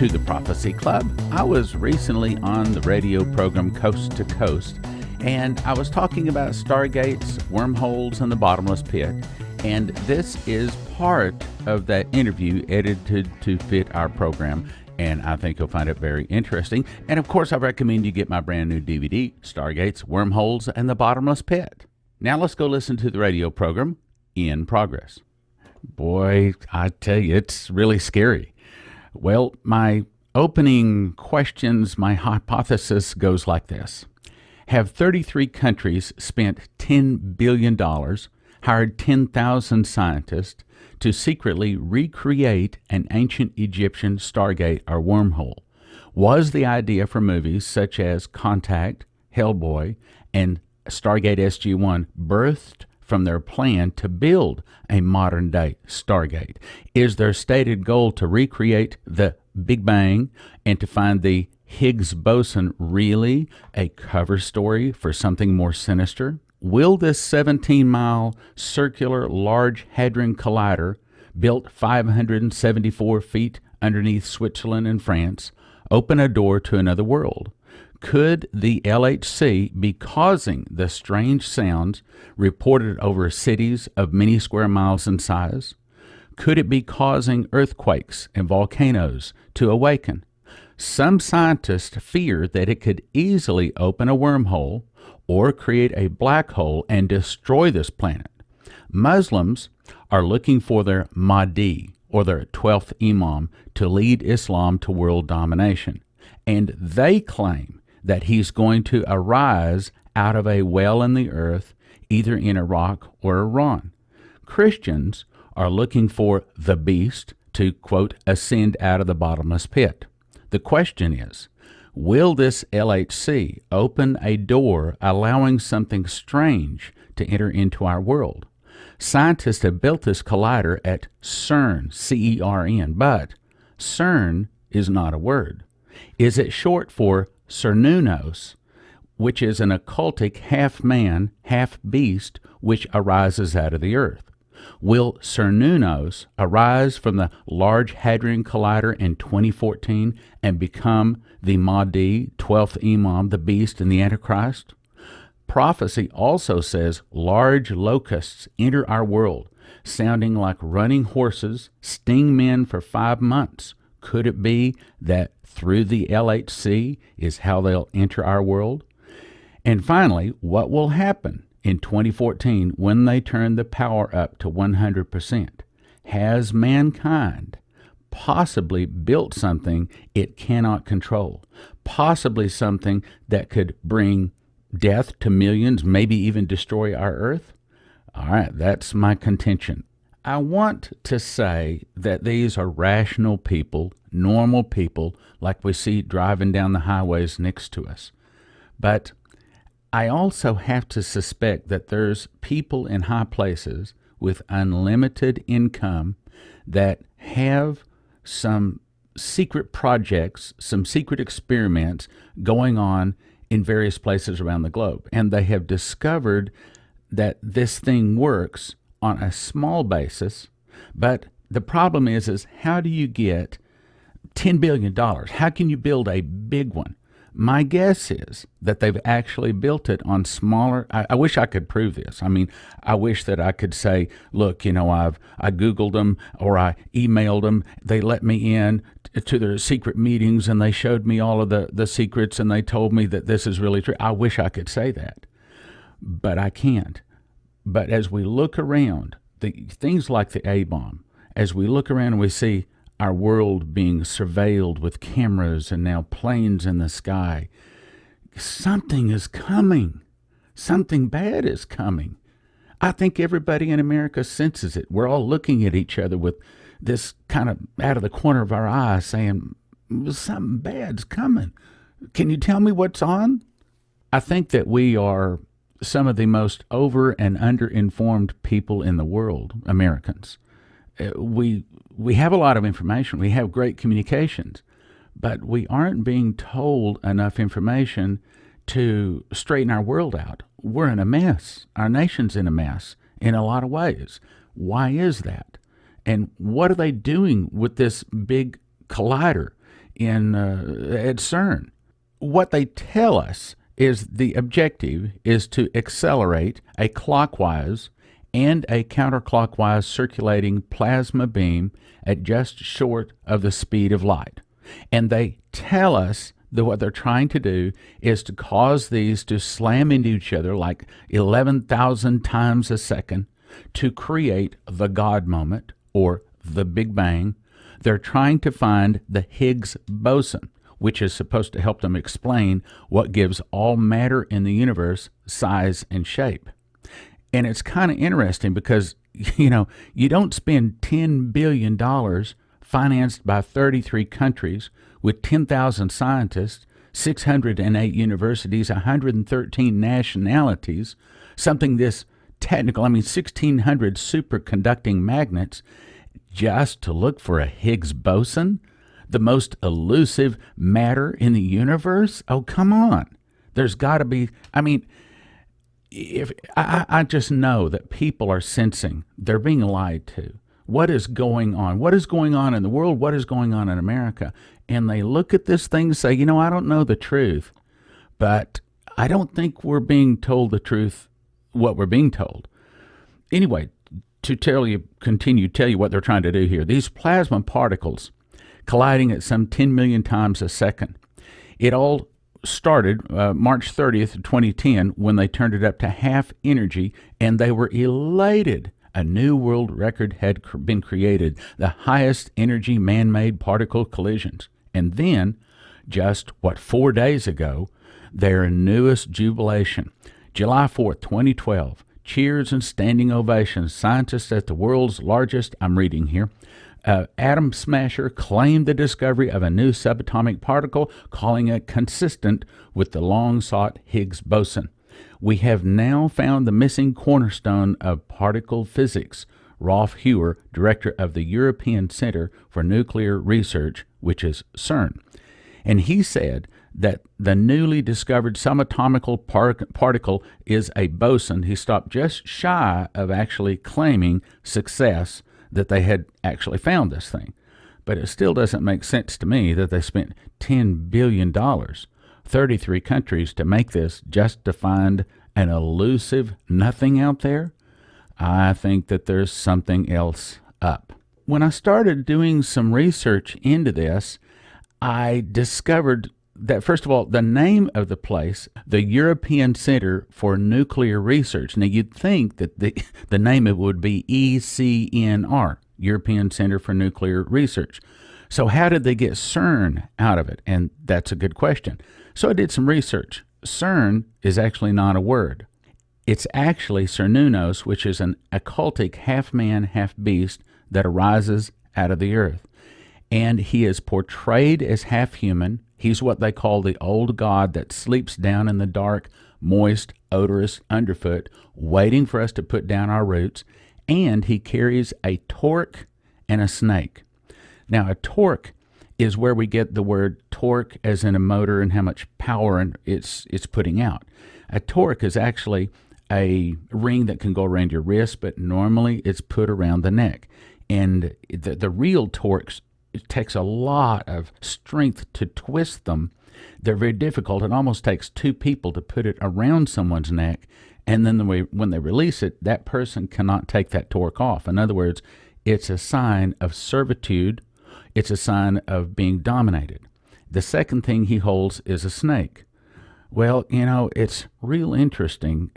to the Prophecy Club. I was recently on the radio program Coast to Coast, and I was talking about Stargates, wormholes, and the bottomless pit. And this is part of that interview edited to fit our program, and I think you'll find it very interesting. And of course, I recommend you get my brand new DVD, Stargates, Wormholes, and the Bottomless Pit. Now let's go listen to the radio program in progress. Boy, I tell you, it's really scary. Well, my opening questions, my hypothesis goes like this. Have 33 countries spent $10 billion, hired 10,000 scientists to secretly recreate an ancient Egyptian Stargate or wormhole? Was the idea for movies such as Contact, Hellboy, and Stargate SG-1 birthed from their plan to build a modern-day Stargate? Is their stated goal to recreate the Big Bang and to find the Higgs boson really a cover story for something more sinister? Will this 17-mile circular Large Hadron Collider, built 574 feet underneath Switzerland and France, open a door to another world? Could the LHC be causing the strange sounds reported over cities of many square miles in size? Could it be causing earthquakes and volcanoes to awaken? Some scientists fear that it could easily open a wormhole or create a black hole and destroy this planet. Muslims are looking for their Mahdi, or their 12th Imam, to lead Islam to world domination. And they claim that he's going to arise out of a well in the earth, either in Iraq or Iran. Christians are looking for the beast to, quote, ascend out of the bottomless pit. The question is, will this LHC open a door allowing something strange to enter into our world? Scientists have built this collider at CERN, C-E-R-N, but CERN is not a word. Is it short for CERNunnos, which is an occultic half-man, half-beast which arises out of the earth? Will CERNunnos arise from the Large Hadron Collider in 2014 and become the Mahdi, 12th Imam, the beast, and the Antichrist? Prophecy also says large locusts enter our world, sounding like running horses, sting men for 5 months. Could it be that through the LHC is how they'll enter our world? And finally, what will happen in 2014 when they turn the power up to 100%? Has mankind possibly built something it cannot control? Possibly something that could bring death to millions, maybe even destroy our earth? All right, that's my contention. I want to say that these are rational people, normal people, like we see driving down the highways next to us. But I also have to suspect that there's people in high places with unlimited income that have some secret projects, some secret experiments going on in various places around the globe. And they have discovered that this thing works on a small basis, but the problem is how do you get $10 billion? How can you build a big one? My guess is that they've actually built it on smaller. I wish I could prove this. I mean, I wish that I could say, look, I Googled them or I emailed them. They let me in to their secret meetings and they showed me all of the secrets and they told me that this is really true. I wish I could say that, but I can't. But as we look around, things like the A-bomb, as we look around and we see our world being surveilled with cameras and now planes in the sky, something is coming. Something bad is coming. I think everybody in America senses it. We're all looking at each other with this kind of out of the corner of our eye saying, something bad's coming. Can you tell me what's on? I think that we are some of the most over and under-informed people in the world, Americans. We have a lot of information. We have great communications, but we aren't being told enough information to straighten our world out. We're in a mess. Our nation's in a mess in a lot of ways. Why is that? And what are they doing with this big collider? at CERN. What they tell us is the objective is to accelerate a clockwise and a counterclockwise circulating plasma beam at just short of the speed of light. And they tell us that what they're trying to do is to cause these to slam into each other like 11,000 times a second to create the God moment, or the Big Bang. They're trying to find the Higgs boson, which is supposed to help them explain what gives all matter in the universe size and shape. And it's kind of interesting because, you don't spend $10 billion financed by 33 countries with 10,000 scientists, 608 universities, 113 nationalities, something this technical, 1,600 superconducting magnets, just to look for a Higgs boson, the most elusive matter in the universe? Oh, come on. There's got to be, if I just know that people are sensing they're being lied to. What is going on? What is going on in the world? What is going on in America? And they look at this thing and say, I don't know the truth, but I don't think we're being told the truth, what we're being told. Anyway, to continue to tell you what they're trying to do here. These plasma particles colliding at some 10 million times a second. It all started March 30th, 2010, when they turned it up to half energy, and they were elated. A new world record had been created, the highest energy man-made particle collisions. And then, just 4 days ago, their newest jubilation, July 4th, 2012, cheers and standing ovations. Scientists at the world's largest, I'm reading here, atom smasher claimed the discovery of a new subatomic particle, calling it consistent with the long-sought Higgs boson. We have now found the missing cornerstone of particle physics. Rolf Heuer, director of the European Center for Nuclear Research, which is CERN. And he said that the newly discovered subatomic particle is a boson. He stopped just shy of actually claiming success that they had actually found this thing. But it still doesn't make sense to me that they spent $10 billion, 33 countries, to make this just to find an elusive nothing out there. I think that there's something else up. When I started doing some research into this, I discovered that, first of all, the name of the place, the European Center for Nuclear Research. Now, you'd think that the name of it would be ECNR, European Center for Nuclear Research. So how did they get CERN out of it? And that's a good question. So I did some research. CERN is actually not a word. It's actually CERNunnos, which is an occultic half-man, half-beast that arises out of the earth. And he is portrayed as half-human. He's what they call the old god that sleeps down in the dark, moist, odorous underfoot, waiting for us to put down our roots. And he carries a torque and a snake. Now, a torque is where we get the word torque, as in a motor, and how much power it's putting out. A torque is actually a ring that can go around your wrist, but normally it's put around the neck. And the real torques, it takes a lot of strength to twist them. They're very difficult. It almost takes two people to put it around someone's neck, and then when they release it, that person cannot take that torque off. In other words, it's a sign of servitude. It's a sign of being dominated. The second thing he holds is a snake. Well, it's real interesting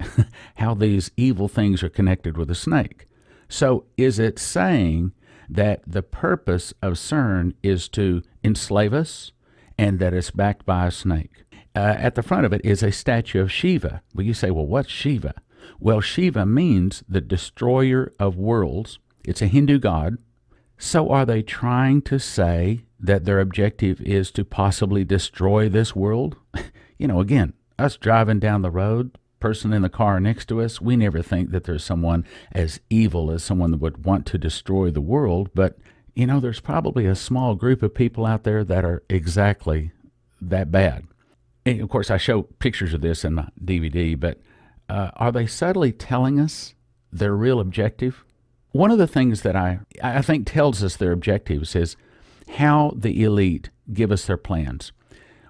how these evil things are connected with a snake. So is it saying that the purpose of CERN is to enslave us and that it's backed by a snake? At the front of it is a statue of Shiva. Well, you say, well, what's Shiva? Well, Shiva means the destroyer of worlds. It's a Hindu god. So are they trying to say that their objective is to possibly destroy this world? Again, us driving down the road, person in the car next to us, we never think that there's someone as evil as someone that would want to destroy the world. But, there's probably a small group of people out there that are exactly that bad. And of course, I show pictures of this in my DVD, but are they subtly telling us their real objective? One of the things that I think tells us their objectives is how the elite give us their plans.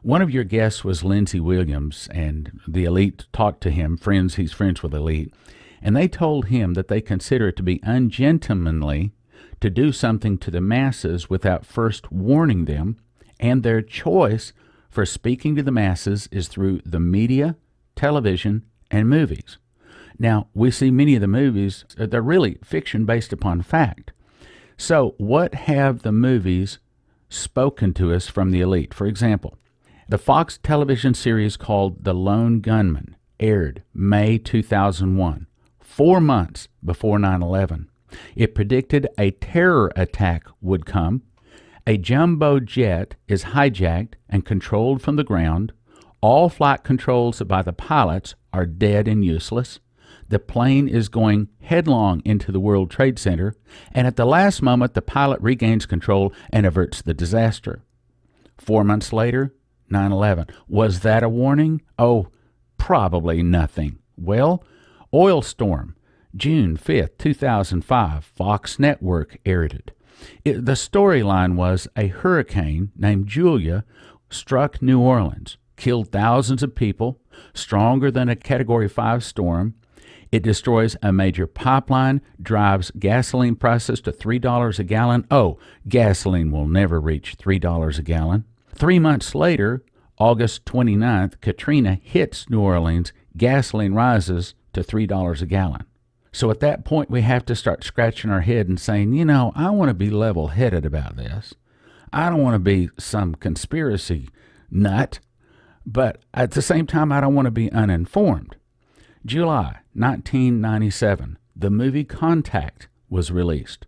One of your guests was Lindsey Williams, and the elite talked to him. He's friends with elite, and they told him that they consider it to be ungentlemanly to do something to the masses without first warning them, and their choice for speaking to the masses is through the media, television, and movies. Now, we see many of the movies, they're really fiction based upon fact. So what have the movies spoken to us from the elite? For example, the Fox television series called The Lone Gunman aired May 2001, 4 months before 9/11. It predicted a terror attack would come. A jumbo jet is hijacked and controlled from the ground. All flight controls by the pilots are dead and useless. The plane is going headlong into the World Trade Center, and at the last moment, the pilot regains control and averts the disaster. 4 months later, 9/11. Was that a warning? Oh, probably nothing. Well, Oil Storm, June 5th, 2005, Fox Network aired it. The storyline was a hurricane named Julia struck New Orleans, killed thousands of people, stronger than a Category 5 storm. It destroys a major pipeline, drives gasoline prices to $3 a gallon. Oh, gasoline will never reach $3 a gallon. 3 months later, August 29th, Katrina hits New Orleans. Gasoline rises to $3 a gallon. So at that point, we have to start scratching our head and saying, I want to be level-headed about this. I don't want to be some conspiracy nut, but at the same time, I don't want to be uninformed. July 1997, the movie Contact was released.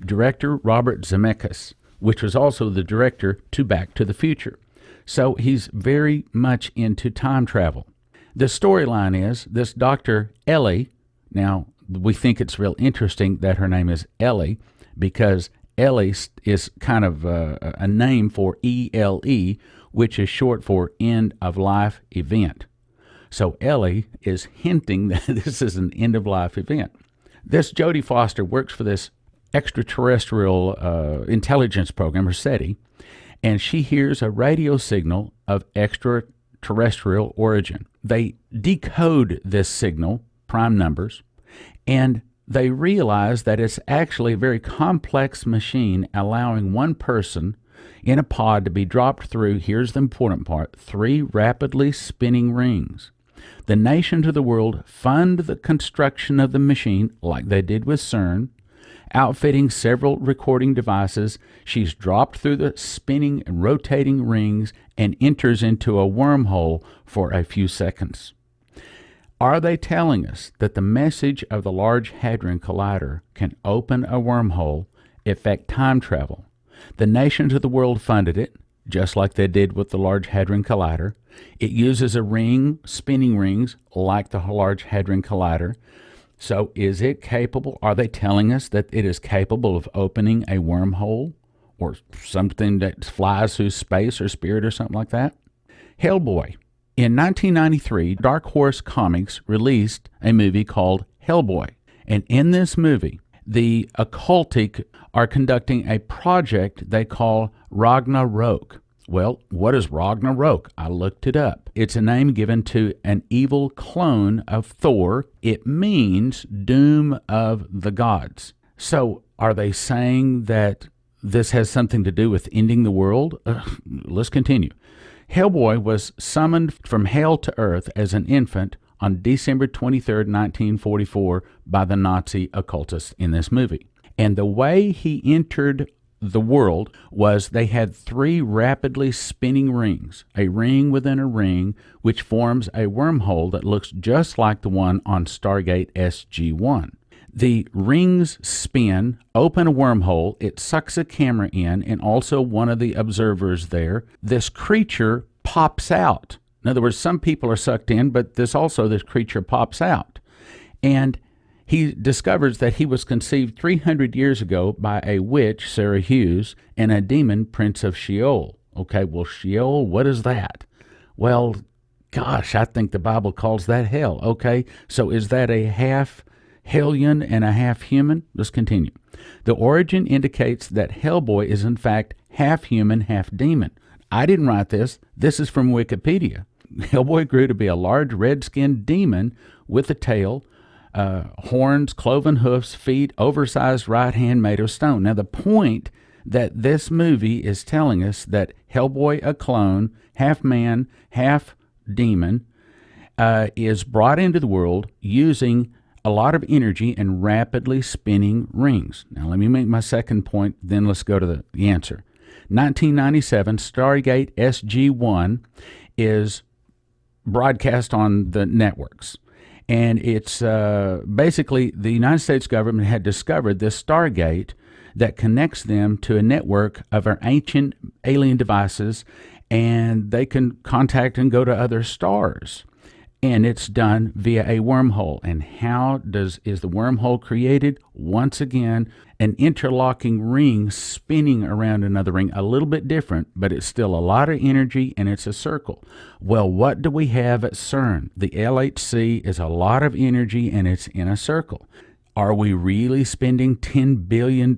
Director Robert Zemeckis, which was also the director to Back to the Future. So he's very much into time travel. The storyline is this Dr. Ellie, now we think it's real interesting that her name is Ellie because Ellie is kind of a name for ELE, which is short for end of life event. So Ellie is hinting that this is an end of life event. This Jodie Foster works for this extraterrestrial intelligence program, or SETI, and she hears a radio signal of extraterrestrial origin. They decode this signal, prime numbers, and they realize that it's actually a very complex machine allowing one person in a pod to be dropped through, here's the important part, 3 rapidly spinning rings. The nations of the world fund the construction of the machine like they did with CERN, outfitting several recording devices. She's dropped through the spinning and rotating rings and enters into a wormhole for a few seconds. Are they telling us that the message of the Large Hadron Collider can open a wormhole, effect time travel? The nations of the world funded it, just like they did with the Large Hadron Collider. It uses a ring, spinning rings, like the Large Hadron Collider. So is it capable? Are they telling us that it is capable of opening a wormhole or something that flies through space or spirit or something like that? Hellboy. In 1993, Dark Horse Comics released a movie called Hellboy. And in this movie, the occultic are conducting a project they call Ragnarok. Well, what is Ragnarok? I looked it up. It's a name given to an evil clone of Thor. It means doom of the gods. So are they saying that this has something to do with ending the world? Let's continue. Hellboy was summoned from hell to earth as an infant on December 23, 1944 by the Nazi occultists in this movie. And the way he entered the world was they had 3 rapidly spinning rings, a ring within a ring, which forms a wormhole that looks just like the one on Stargate SG-1. The rings spin, open a wormhole, it sucks a camera in, and also one of the observers there. This creature pops out. In other words, some people are sucked in, but this creature pops out. And he discovers that he was conceived 300 years ago by a witch, Sarah Hughes, and a demon, Prince of Sheol. Okay, well, Sheol, what is that? Well, gosh, I think the Bible calls that hell. Okay, so is that a half hellion and a half human? Let's continue. The origin indicates that Hellboy is in fact half human, half demon. I didn't write this. This is from Wikipedia. Hellboy grew to be a large red-skinned demon with a tail, horns, cloven hoofs, feet, oversized right hand made of stone. Now, the point that this movie is telling us that Hellboy, a clone, half man, half demon, is brought into the world using a lot of energy and rapidly spinning rings. Now, let me make my second point, then let's go to the answer. 1997, Stargate SG-1 is broadcast on the networks. And it's basically the United States government had discovered this Stargate that connects them to a network of our ancient alien devices, and they can contact and go to other stars. And it's done via a wormhole. And how is the wormhole created? Once again, an interlocking ring spinning around another ring, a little bit different, but it's still a lot of energy, and it's a circle. Well, what do we have at CERN? The LHC is a lot of energy, and it's in a circle. Are we really spending $10 billion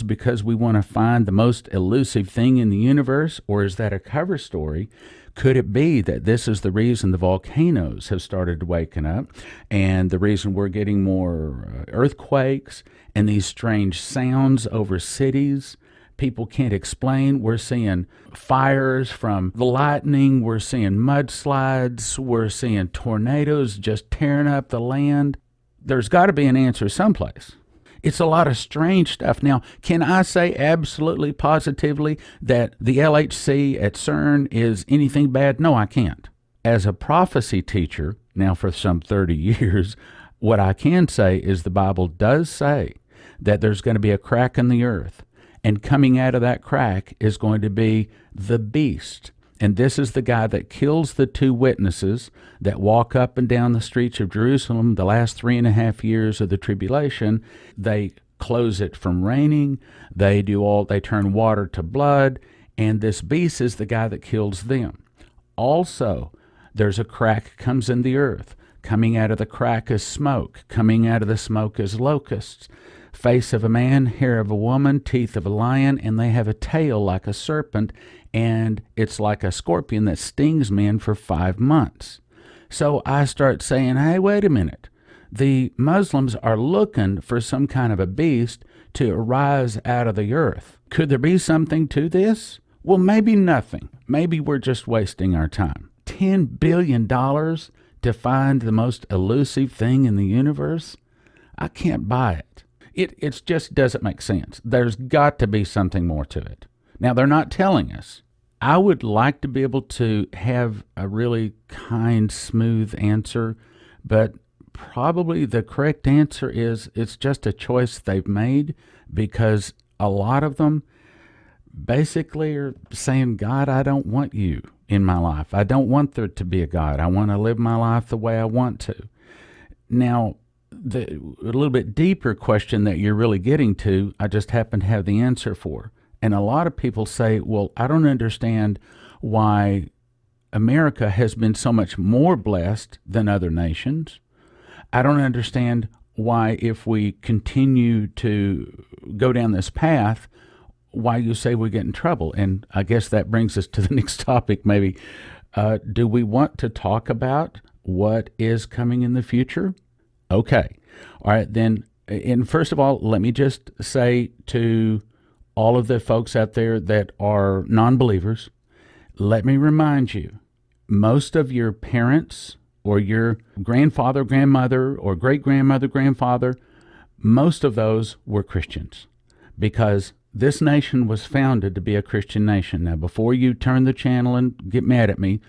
because we want to find the most elusive thing in the universe, or is that a cover story? Could it be that this is the reason the volcanoes have started waking up, and the reason we're getting more earthquakes and these strange sounds over cities people can't explain? We're seeing fires from the lightning. We're seeing mudslides. We're seeing tornadoes just tearing up the land. There's got to be an answer someplace. It's a lot of strange stuff. Now, can I say absolutely positively that the LHC at CERN is anything bad? No, I can't. As a prophecy teacher, now for some 30 years, what I can say is the Bible does say that there's going to be a crack in the earth, and coming out of that crack is going to be the beast. And this is the guy that kills the two witnesses that walk up and down the streets of Jerusalem the last 3.5 years of the tribulation. They close it from raining. They turn water to blood. And this beast is the guy that kills them. Also, there's a crack comes in the earth. Coming out of the crack is smoke. Coming out of the smoke is locusts. Face of a man, hair of a woman, teeth of a lion, and they have a tail like a serpent, and it's like a scorpion that stings men for 5 months. So I start saying, hey, wait a minute. The Muslims are looking for some kind of a beast to arise out of the earth. Could there be something to this? Well, maybe nothing. Maybe we're just wasting our time. $10 billion to find the most elusive thing in the universe? I can't buy it. It just doesn't make sense. There's got to be something more to it. Now, they're not telling us. I would like to be able to have a really kind, smooth answer, but probably the correct answer is it's just a choice they've made, because a lot of them basically are saying, God, I don't want you in my life. I don't want there to be a God. I want to live my life the way I want to. Now, a little bit deeper question that you're really getting to, I just happen to have the answer for. And a lot of people say, well, I don't understand why America has been so much more blessed than other nations. I don't understand why, if we continue to go down this path, why you say we get in trouble. And I guess that brings us to the next topic, maybe. Do we want to talk about what is coming in the future? Okay. All right, then. And first of all, let me just say to all of the folks out there that are non-believers, let me remind you, most of your parents or your grandfather, grandmother, or great-grandmother, grandfather, most of those were Christians, because this nation was founded to be a Christian nation. Now, before you turn the channel and get mad at me,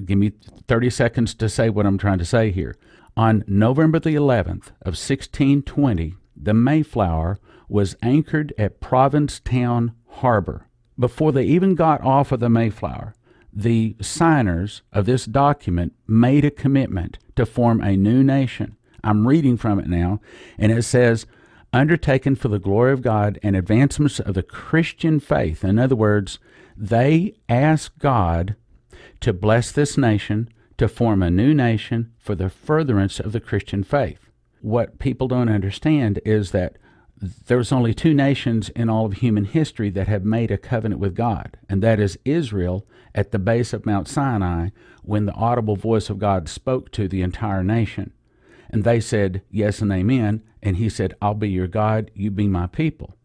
give me 30 seconds to say what I'm trying to say here. On November the 11th of 1620, the Mayflower was anchored at Provincetown Harbor. Before they even got off of the Mayflower, the signers of this document made a commitment to form a new nation. I'm reading from it now, and it says, undertaken for the glory of God and advancements of the Christian faith. In other words, they asked God to bless this nation, to form a new nation for the furtherance of the Christian faith. What people don't understand is that there's only two nations in all of human history that have made a covenant with God, and that is Israel at the base of Mount Sinai when the audible voice of God spoke to the entire nation. And they said, yes and amen. And he said, I'll be your God, you be my people.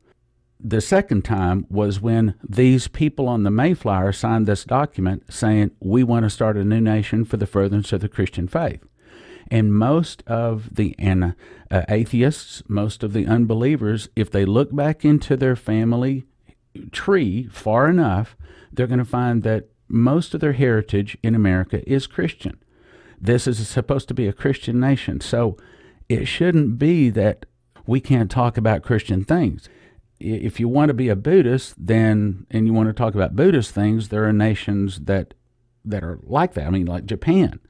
The second time was when these people on the Mayflower signed this document saying, we want to start a new nation for the furtherance of the Christian faith. And most of the atheists, most of the unbelievers, if they look back into their family tree far enough, they're going to find that most of their heritage in America is Christian. This is supposed to be a Christian nation. So it shouldn't be that we can't talk about Christian things. If you want to be a Buddhist, and you want to talk about Buddhist things, there are nations that are like that. I mean, like Japan.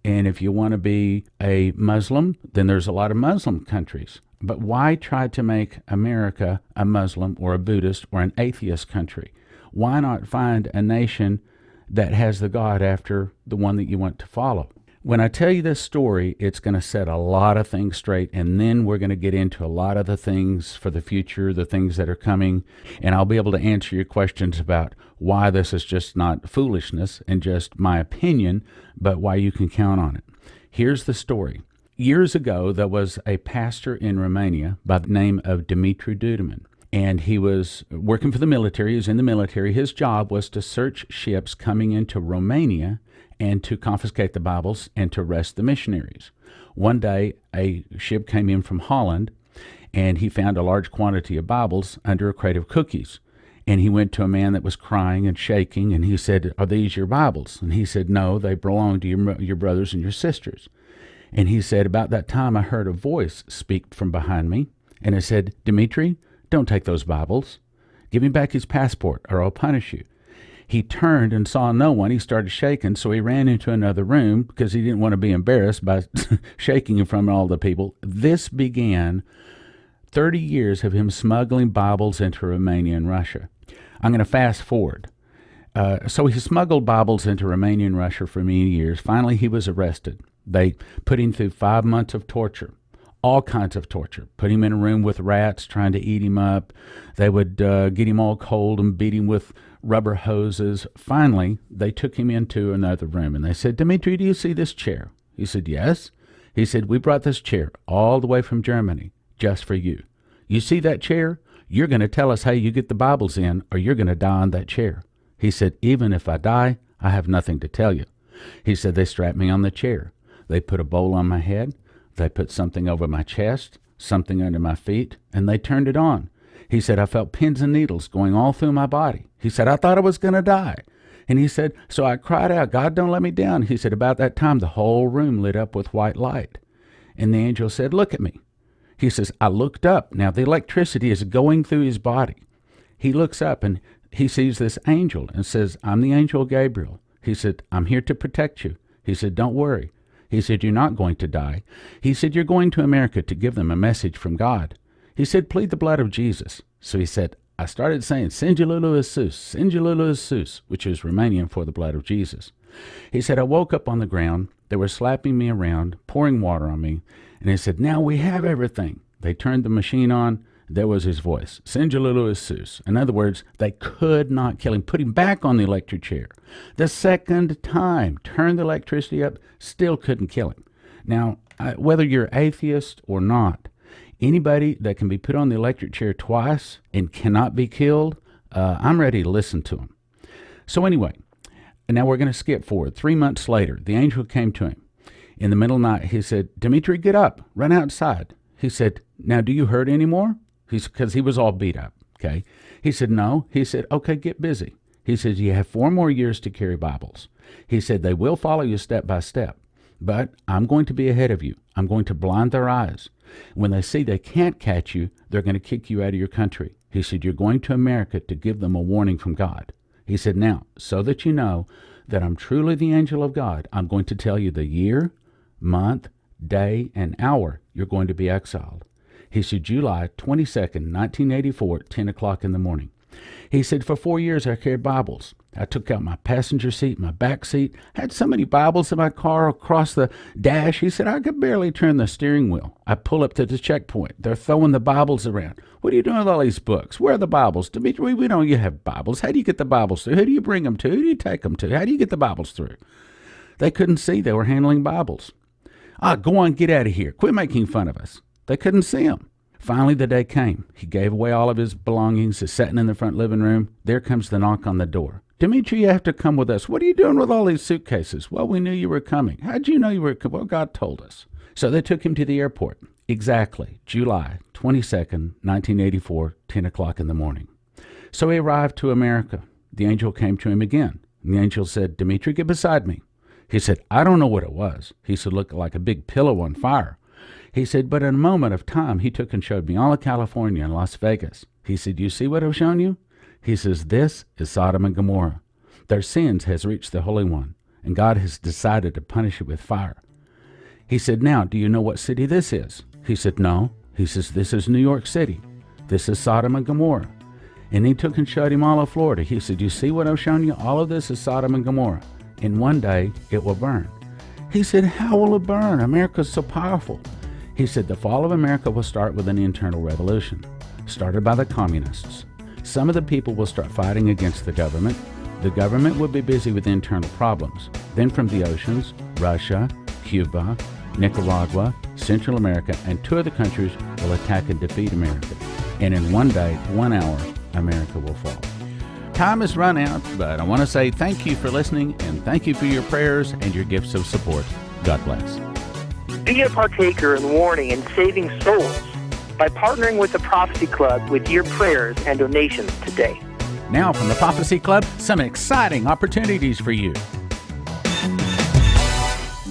And if you want to be a Muslim, then there's a lot of Muslim countries. But why try to make America a Muslim or a Buddhist or an atheist country? Why not find a nation that has the God after the one that you want to follow? When I tell you this story, it's going to set a lot of things straight, and then we're going to get into a lot of the things for the future, the things that are coming, and I'll be able to answer your questions about why this is just not foolishness and just my opinion, but why you can count on it. Here's the story. Years ago, there was a pastor in Romania by the name of Dumitru Duduman, and he was working for the military. He was in the military. His job was to search ships coming into Romania and to confiscate the Bibles and to arrest the missionaries. One day, a ship came in from Holland, and he found a large quantity of Bibles under a crate of cookies. And he went to a man that was crying and shaking, and he said, are these your Bibles? And he said, no, they belong to your brothers and your sisters. And he said, about that time I heard a voice speak from behind me, and it said, Dimitri, don't take those Bibles. Give me back his passport, or I'll punish you. He turned and saw no one. He started shaking, so he ran into another room because he didn't want to be embarrassed by shaking in front of all the people. This began 30 years of him smuggling Bibles into Romania and Russia. I'm going to fast forward. So he smuggled Bibles into Romania and Russia for many years. Finally, he was arrested. They put him through 5 months of torture, all kinds of torture. Put him in a room with rats trying to eat him up. They would get him all cold and beat him with rubber hoses. Finally, they took him into another room, and they said, Dimitri, do you see this chair? He said, yes. He said, we brought this chair all the way from Germany just for you. You see that chair? You're going to tell us how you get the Bibles in, or you're going to die on that chair. He said, even if I die, I have nothing to tell you. He said, they strapped me on the chair. They put a bowl on my head. They put something over my chest, something under my feet, and they turned it on. He said, I felt pins and needles going all through my body. He said, I thought I was going to die. And he said, so I cried out, God, don't let me down. He said, about that time, the whole room lit up with white light. And the angel said, look at me. He says, I looked up. Now, the electricity is going through his body. He looks up and he sees this angel and says, I'm the angel Gabriel. He said, I'm here to protect you. He said, don't worry. He said, you're not going to die. He said, you're going to America to give them a message from God. He said, plead the blood of Jesus. So he said, I started saying, Singululu Isus, which is Romanian for the blood of Jesus. He said, I woke up on the ground. They were slapping me around, pouring water on me. And he said, now we have everything. They turned the machine on. There was his voice. Singululu Isus. In other words, they could not kill him. Put him back on the electric chair. The second time, turned the electricity up, still couldn't kill him. Now, whether you're atheist or not, anybody that can be put on the electric chair twice and cannot be killed, I'm ready to listen to him. So anyway, now we're going to skip forward. 3 months later, the angel came to him. In the middle of the night, he said, Dimitri, get up, run outside. He said, now do you hurt anymore? Because he was all beat up, okay? He said, no. He said, okay, get busy. He says, you have 4 more years to carry Bibles. He said, they will follow you step by step, but I'm going to be ahead of you. I'm going to blind their eyes. When they see they can't catch you, they're going to kick you out of your country. He said, you're going to America to give them a warning from God. He said, now, so that you know that I'm truly the angel of God, I'm going to tell you the year, month, day, and hour you're going to be exiled. He said, July 22nd, 1984, 10 o'clock in the morning. He said, for 4 years I carried Bibles. I took out my passenger seat, my back seat, had so many Bibles in my car across the dash. He said, I could barely turn the steering wheel. I pull up to the checkpoint. They're throwing the Bibles around. What are you doing with all these books? Where are the Bibles? Dimitri, we know you have Bibles. How do you get the Bibles through? Who do you bring them to? Who do you take them to? How do you get the Bibles through? They couldn't see they were handling Bibles. Go on, get out of here. Quit making fun of us. They couldn't see him. Finally, the day came. He gave away all of his belongings, is sitting in the front living room. There comes the knock on the door. Dimitri, you have to come with us. What are you doing with all these suitcases? Well, we knew you were coming. How'd you know you were coming? Well, God told us. So they took him to the airport. Exactly, July 22nd, 1984, 10 o'clock in the morning. So he arrived to America. The angel came to him again. And the angel said, Dimitri, get beside me. He said, I don't know what it was. He said, looked like a big pillow on fire. He said, but in a moment of time, he took and showed me all of California and Las Vegas. He said, you see what I've shown you? He says, this is Sodom and Gomorrah. Their sins has reached the Holy One, and God has decided to punish it with fire. He said, now, do you know what city this is? He said, no. He says, this is New York City. This is Sodom and Gomorrah. And he took and showed him all of Florida. He said, you see what I've shown you? All of this is Sodom and Gomorrah. In one day, it will burn. He said, how will it burn? America's so powerful. He said, the fall of America will start with an internal revolution, started by the communists. Some of the people will start fighting against the government. The government will be busy with internal problems. Then from the oceans, Russia, Cuba, Nicaragua, Central America, and 2 other countries will attack and defeat America. And in one day, 1 hour, America will fall. Time has run out, but I want to say thank you for listening, and thank you for your prayers and your gifts of support. God bless. Be a partaker in warning and saving souls by partnering with the Prophecy Club with your prayers and donations today. Now from the Prophecy Club, some exciting opportunities for you.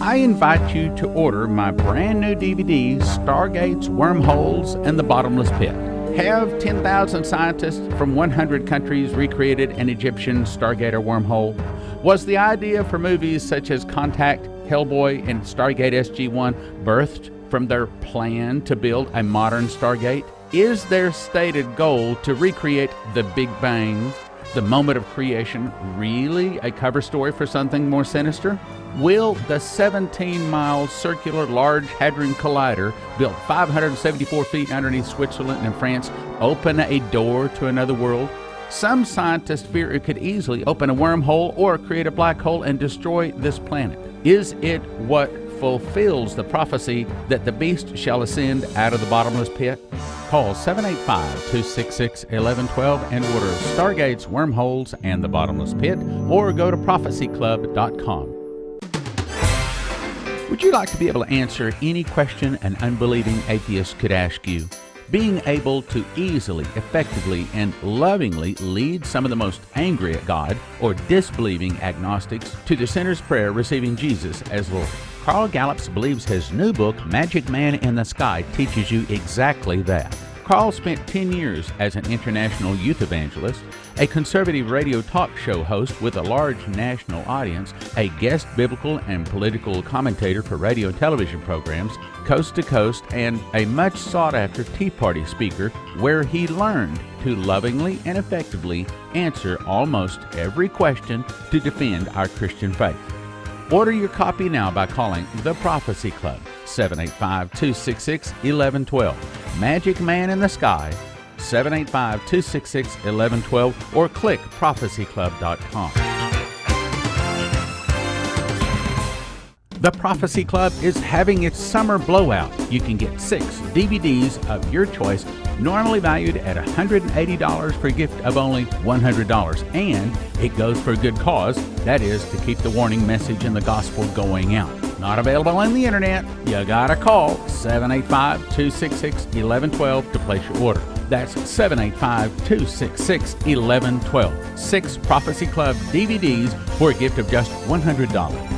I invite you to order my brand new DVD, Stargates, Wormholes, and the Bottomless Pit. Have 10,000 scientists from 100 countries recreated an Egyptian Stargater wormhole? Was the idea for movies such as Contact, Hellboy, and Stargate SG-1 birthed from their plan to build a modern Stargate? Is their stated goal to recreate the Big Bang, the moment of creation, really a cover story for something more sinister? Will the 17-mile circular Large Hadron Collider, built 574 feet underneath Switzerland and France, open a door to another world? Some scientists fear it could easily open a wormhole or create a black hole and destroy this planet. Is it what fulfills the prophecy that the beast shall ascend out of the bottomless pit? Call 785-266-1112 and order Stargates, Wormholes, and the Bottomless Pit, or go to prophecyclub.com. Would you like to be able to answer any question an unbelieving atheist could ask you? Being able to easily, effectively, and lovingly lead some of the most angry at God or disbelieving agnostics to the sinner's prayer receiving Jesus as Lord. Carl Gallups believes his new book, Magic Man in the Sky, teaches you exactly that. Carl spent 10 years as an international youth evangelist, a conservative radio talk show host with a large national audience, a guest biblical and political commentator for radio and television programs, coast to coast, and a much sought-after Tea Party speaker where he learned to lovingly and effectively answer almost every question to defend our Christian faith. Order your copy now by calling The Prophecy Club, 785-266-1112. Magic Man in the Sky, 785-266-1112, or click prophecyclub.com. The Prophecy Club is having its summer blowout. You can get 6 DVDs of your choice, normally valued at $180 for a gift of only $100. And it goes for a good cause, that is, to keep the warning message and the gospel going out. Not available on the internet. You gotta call 785-266-1112 to place your order. That's 785-266-1112. 6 Prophecy Club DVDs for a gift of just $100.